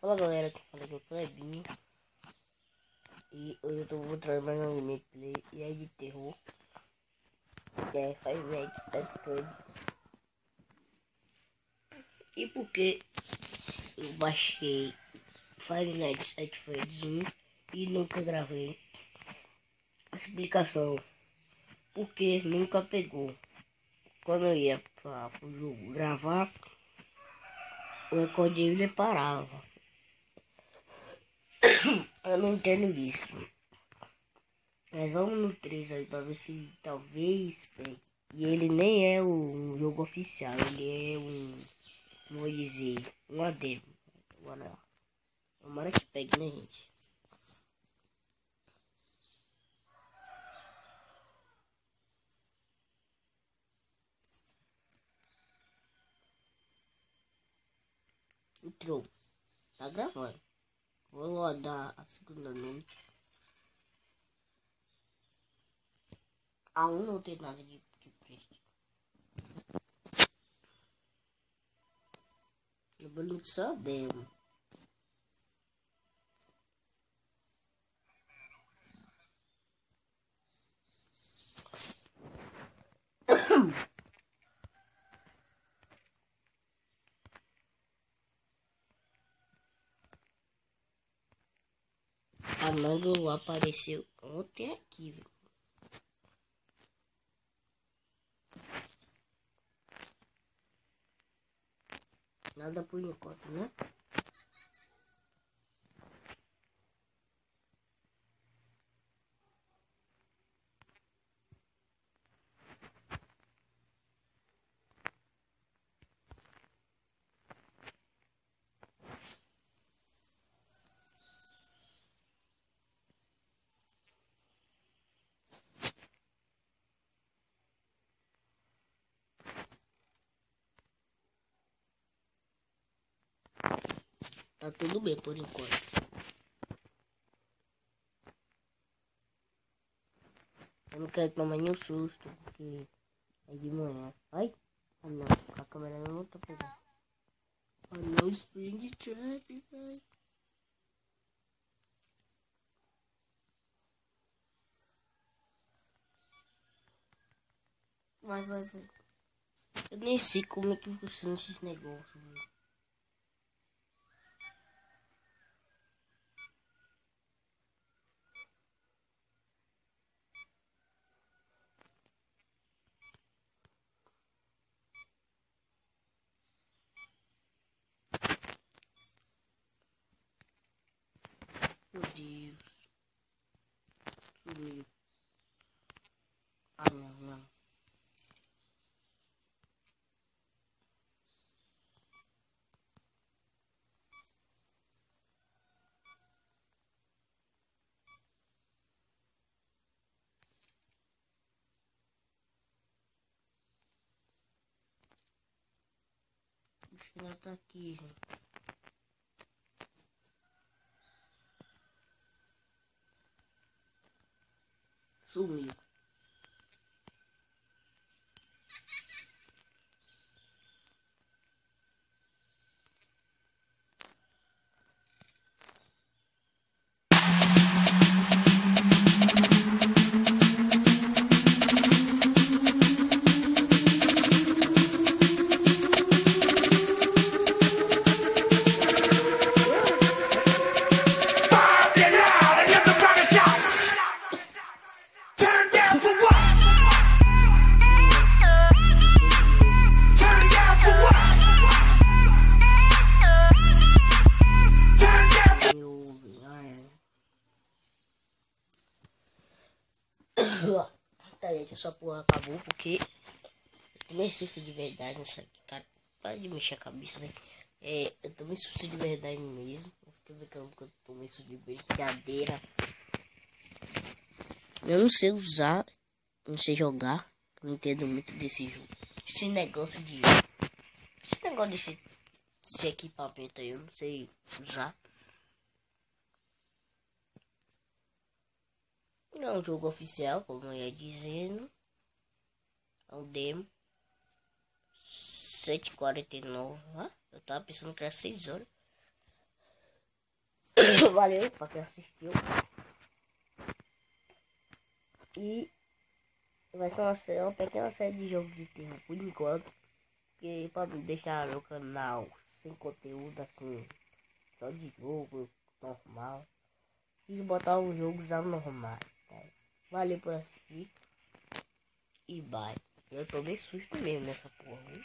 Fala galera, aqui fala que eu sou Ebinho. E hoje eu tô mostrando mais um gameplay e é de terror. Que é Five Nights at Freddy's. E porque eu baixei Five Nights at Freddy's 1 e nunca gravei. A explicação: porque nunca pegou. Quando eu ia para o jogo gravar, o recordinho parava. Eu não entendo isso. Mas vamos no 3 aí pra ver se talvez pegue. E ele nem é um jogo oficial, ele é vou dizer, um adendo. Agora, tomara que pegue, né, gente? Entrou. Tá gravando. Vou rodar a segunda noite. A 1 não tem nada de preço. Eu vou só demo. A Mango apareceu ontem aqui, viu? Nada por enquanto, né? Tá tudo bem por enquanto. Eu não quero tomar nenhum susto, porque é de manhã. Ai? Ah não, a câmera não tá pegando. Ah não, Spring Trap, vai. Vai. Eu nem sei como é que funciona esses negócios, velho. Meu Deus. Sumiu. Ah não. Acho que ela tá aqui, gente. Sumiu. Tá, gente, essa porra acabou porque eu tomei susto de verdade nisso aqui, cara. Para de mexer a cabeça, velho. Eu tomei susto de verdade mesmo. Eu fiquei brincando que eu tomei susto de brincadeira. Eu não sei usar, não sei jogar. Não entendo muito desse jogo. Esse negócio desse equipamento aí, eu não sei usar. Não é um jogo oficial, como eu ia dizendo. É um demo. 7h49. Eu tava pensando que era 6 horas. Valeu pra quem assistiu. E vai ser uma pequena série de jogos de terror por enquanto. Porque pra me deixar meu canal sem conteúdo assim, só de jogo normal. Quis botar uns jogos anormais. Tá? Valeu por assistir. E bye. Eu tomei susto mesmo nessa porra. Hein?